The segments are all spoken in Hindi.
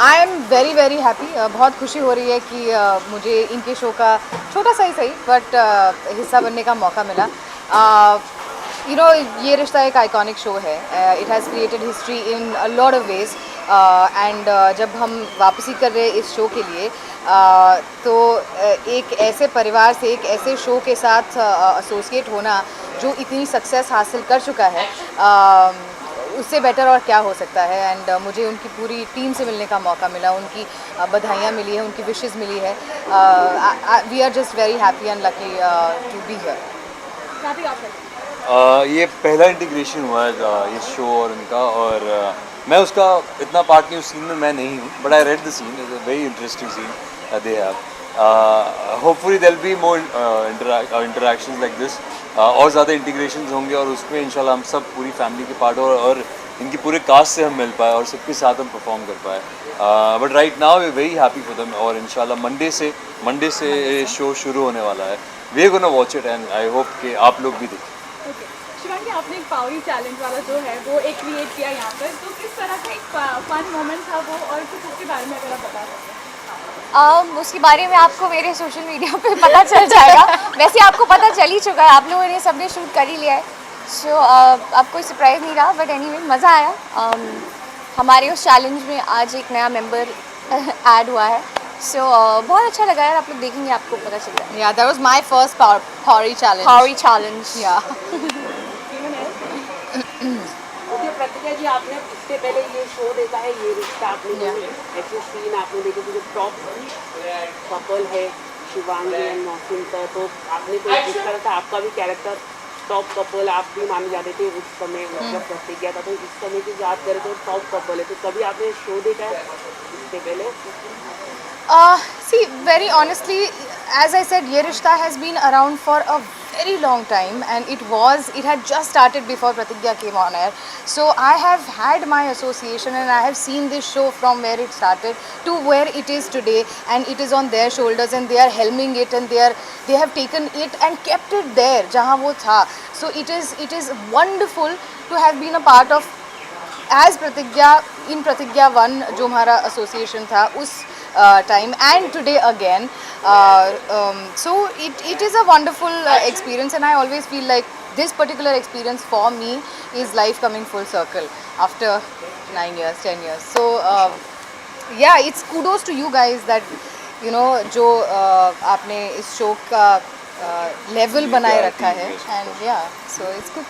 I am very very happy. बहुत खुशी हो रही है कि मुझे इनके शो का छोटा सा ही सही बट हिस्सा बनने का मौका मिला। यू नो ये रिश्ता एक आइकॉनिक शो है। It has created history in a lot of ways and जब हम वापसी कर रहे हैं इस शो के लिए तो एक ऐसे परिवार से एक ऐसे शो के साथ एसोसिएट होना जो इतनी सक्सेस हासिल कर चुका है उससे बेटर और क्या हो सकता है। एंड मुझे उनकी पूरी टीम से मिलने का मौका मिला, उनकी बधाइयाँ मिली है, उनकी विशेस मिली है। We are just very happy and lucky to be here. ये पहला इंटीग्रेशन हुआ है ये शो और इनका, और मैं उसका इतना पार्ट नहीं, उस सीन में मैं नहीं हूँ, but I read the scene, it's a very interesting scene they have. Hopefully there will be more interactions like this, और ज़्यादा इंटीग्रेशंस होंगे और उसमें इंशाल्लाह हम सब पूरी फैमिली के पार्ट और इनकी पूरे कास्ट से हम मिल पाए और सबके साथ हम परफॉर्म कर पाए। But right now we very happy for them, और इंशाल्लाह मंडे से शो शुरू होने वाला है। We are gonna watch it and I hope कि आप लोग भी देखें। शिवांगी, आपने एक पावरी चैलेंज वाला जो है वो एक क्रिएट किया यहाँ पर, तो किस तरह का एक फन मोमेंट था वो, और कुछ उसके बारे में अगर आप बता सकें। उसके बारे में आपको मेरे सोशल मीडिया पे पता चल जाएगा। वैसे आपको पता चल ही चुका है, आप लोगों ने सबने शूट कर ही लिया है, सो अब कोई सरप्राइज़ नहीं रहा, बट एनीवे मज़ा आया। हमारे उस चैलेंज में आज एक नया मेंबर ऐड हुआ है, सो बहुत अच्छा लगा यार। आप लोग देखेंगे आपको पता चल जाएगा। Yeah that was my first पावरी challenge. Yeah okay Pratigya ji, आपने इससे पहले ये शो देखा है, ये रिश्ता आपने ऐसे सीन आपने देखे जो टॉप कपल है शिवांगी एंड मौसम का, तो आपने तो जिस तरह का आपका भी कैरेक्टर टॉप कपल आप भी माने जाते थे उस समय, जब प्रतिज्ञा था, तो इस समय की याद करें तो टॉप कपल है, तो कभी आपने शो देखा है इससे पहले? See, very honestly, as I said, Ye Rishta has been around for a very long time, and it had just started before Pratigya came on air. So I have had my association and I have seen this show from where it started to where it is today, and it is on their shoulders and they are helming it, and they have taken it and kept it there jahan wo tha. So it is wonderful to have been a part of as Pratigya in Pratigya 1 जो हमारा association था उस time and today again. So it is a wonderful experience, and I always feel like this particular experience for me is life coming full circle after 9 years, 10 years. So yeah, it's kudos to you guys that you know जो आपने इस show का level बनाए रखा है, and yeah, so it's good.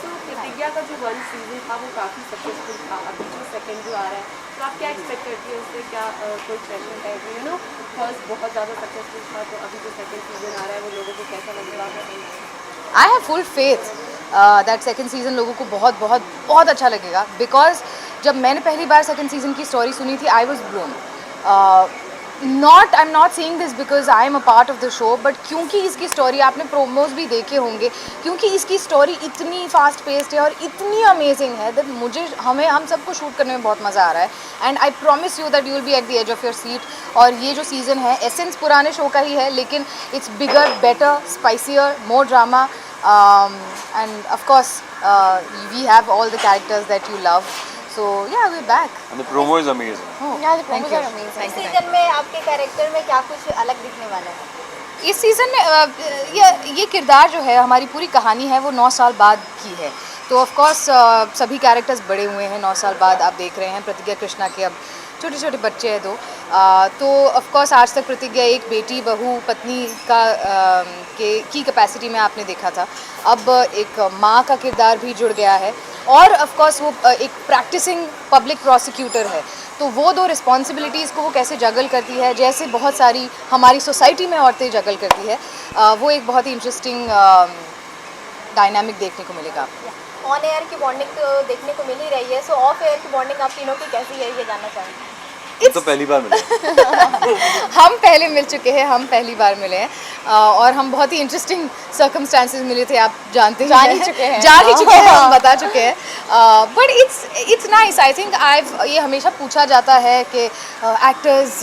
तो प्रतिज्ञा का जो 1 सीजन था वो काफ़ी सक्सेसफुल था, अभी जो सेकंड जो आ रहा है तो आप क्या एक्सपेक्ट करती है उससे? क्या कोई प्रेशर टाइप में, यू नो फर्स्ट बहुत ज़्यादा सक्सेसफुल था, तो अभी जो सेकंड सीजन आ रहा है वो लोगों को कैसा लगेगा? I have full faith that second season लोगों को बहुत बहुत बहुत अच्छा लगेगा, because जब मैंने पहली बार second season की story सुनी थी I was blown. I'm not saying this because I am a part of the show, but क्योंकि इसकी story आपने promos भी देखे होंगे, क्योंकि इसकी story इतनी fast paced है और इतनी amazing है that हम सबको shoot करने में बहुत मज़ा आ रहा है, and I promise you that you will be at the edge of your seat. और ये जो season है essence पुराने show का ही है, लेकिन it's bigger, better, spicier, more drama, and of course we have all the characters that you love. So yeah, we're back. And the promo is amazing. Oh, Yeah, the thank promos you. are amazing. इस सीजन में आपके कैरेक्टर में क्या कुछ अलग दिखने वाला है? इस सीज़न में ये किरदार जो है, हमारी पूरी कहानी है वो 9 साल बाद की है, तो ऑफ कोर्स सभी कैरेक्टर्स बड़े हुए हैं 9 साल बाद। आप देख रहे हैं प्रतिज्ञा कृष्णा के अब छोटे छोटे बच्चे हैं 2, तो ऑफ कोर्स आज तक प्रतिज्ञा एक बेटी बहू पत्नी की कैपेसिटी में आपने देखा था, अब एक माँ का किरदार भी जुड़ गया है, और ऑफ कोर्स वो एक प्रैक्टिसिंग पब्लिक प्रोसिक्यूटर है, तो वो 2 रिस्पॉन्सिबिलिटीज़ को वो कैसे जगल करती है, जैसे बहुत सारी हमारी सोसाइटी में औरतें जगल करती है, वो एक बहुत ही इंटरेस्टिंग डायनामिक देखने को मिलेगा आपको। ऑन एयर की बॉन्डिंग तो देखने को मिल ही रही है, सो ऑफ एयर की बॉन्डिंग आप तीनों की कैसी है ये जानना चाहेंगे। तो पहली बार मिले हम पहले मिल चुके हैं, हम पहली बार मिले हैं, और हम बहुत ही इंटरेस्टिंग सर्कमस्टांसेस मिले थे, आप जान ही चुके हैं हम बता चुके हैं, but it's nice. I think ये हमेशा पूछा जाता है कि एक्टर्स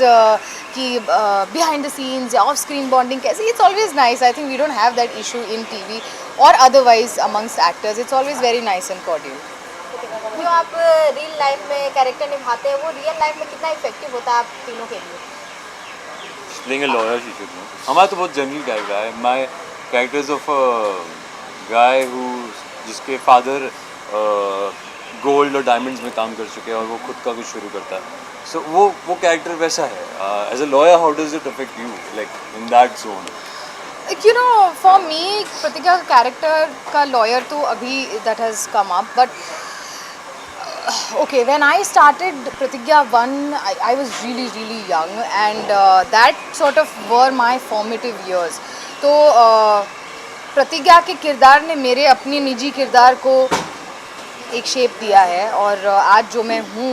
की बिहाइंड द सीन्स या ऑफ स्क्रीन बॉन्डिंग कैसे, it's always nice. I think we don't have that issue in TV or otherwise amongst actors. It's always very nice and cordial. जो आप रियल लाइफ में कैरेक्टर निभाते हैं वो रियल लाइफ में कितना इफेक्टिव होता है आप तीनों के लिए? Playing a lawyer, she should know. हमारा तो बहुत जनरल कैरेक्टर है. My character is of a guy who जिसके फादर गोल्ड और डायमंड्स में काम कर चुके हैं और वो खुद का कुछ शुरू करता है. सो वो कैरेक्टर वैसा है. As a lawyer how does it affect you like in that zone? You know, for me, प्रतिज्ञा का कैरेक्टर का लॉयर तो अभी that has come up, but okay, when I started Pratigya 1, I was really young, and that sort of were my formative years. तो प्रतिज्ञा के किरदार ने मेरे अपने निजी किरदार को एक शेप दिया है, और आज जो मैं हूँ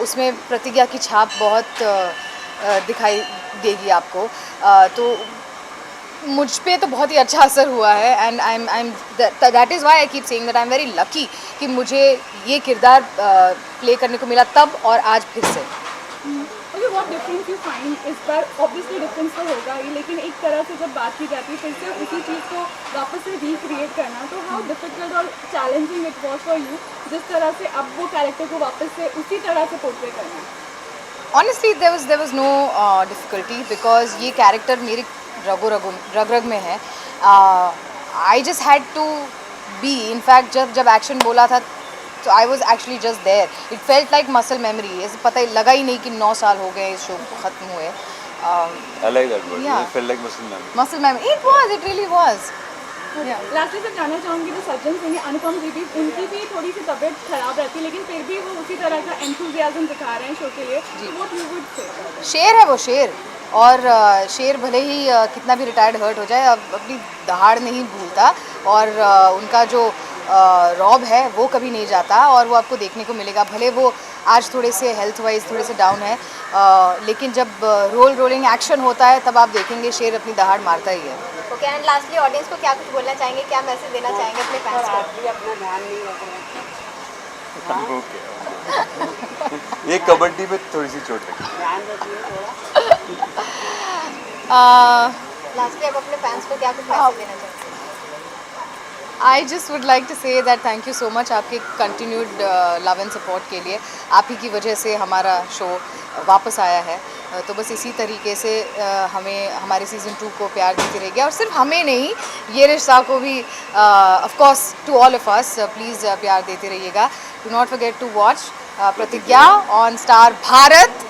उसमें प्रतिज्ञा की छाप बहुत दिखाई देगी आपको. तो मुझ पे तो बहुत ही अच्छा असर हुआ है, and I am that is why I keep saying that I am very lucky कि मुझे ये किरदार प्ले करने को मिला तब और आज फिर से. Okay, what difference you find इस बार? ऑब्वियसली डिफरेंस तो होगा ही, लेकिन एक तरह से जब बात की जाती है फिर से उसी चीज़ को वापस से रिक्रिएट करना, तो हाउ डिफिकल्ट और challenging it was for you जिस तरह से अब वो कैरेक्टर को वापस से उसी तरह से पोर्ट्रे करना? Honestly, there was no difficulty because ये कैरेक्टर मेरे रग में है. I just had to be. In fact, जब एक्शन बोला था तो I was actually just there. It felt like muscle memory. ऐसे पता ही लगा ही नहीं कि 9 साल हो गए इस शो को ख़त्म हुए. I like that word. Yeah. It felt like muscle memory. Muscle memory. It was. It really was. Lastly से जानना चाहूँगी जो सज्जन सिंह अनुपम जी भी, उनकी भी थोड़ी सी तबीयत खराब रहती है लेकिन फिर भी वो उसी तरह का एंथुजियाज्म दिखा रहे हैं शो के लिए. What you would say? शेर है वो, शेर. और शेर भले ही कितना भी रिटायर्ड हर्ट हो जाए अपनी दहाड़ नहीं भूलता, और उनका जो रॉब है वो कभी नहीं जाता, और वो आपको देखने को मिलेगा. भले वो आज थोड़े से हेल्थ वाइज थोड़े से डाउन है, लेकिन जब रोलिंग एक्शन होता है तब आप देखेंगे शेर अपनी दहाड़ मारता ही है. ओके, एंड लास्टली ऑडियंस को क्या कुछ बोलना चाहेंगे, क्या मैसेज देना चाहेंगे अपने फैंस को? आप भी अपना ध्यान नहीं रख रहे हैं. Okay. ये कबड्डी में थोड़ी सी चोट लगी. ध्यान रखिए थोड़ा. लास्टली आप अपने फैंस को क्या कुछ मैसेज देना चाहेंगे? I just would like to say that thank you so much आपके कंटिन्यूड लव एंड सपोर्ट के लिए. आप ही की वजह से हमारा शो वापस आया है, तो बस इसी तरीके से हमें हमारे सीज़न 2 को प्यार देते रहिए, और सिर्फ हमें नहीं, ये रिश्ता को भी of course to all of us please प्यार देते रहिएगा. Do not forget to watch Pratigya on Star Bharat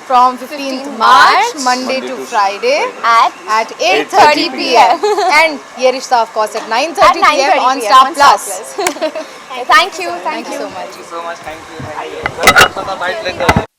from 15th March, Monday to Friday at 8:30 p.m. and ये रिश्ता of course at 9:30 p.m. on Star Plus. Thank you. Thank you so much. so much. Thank you.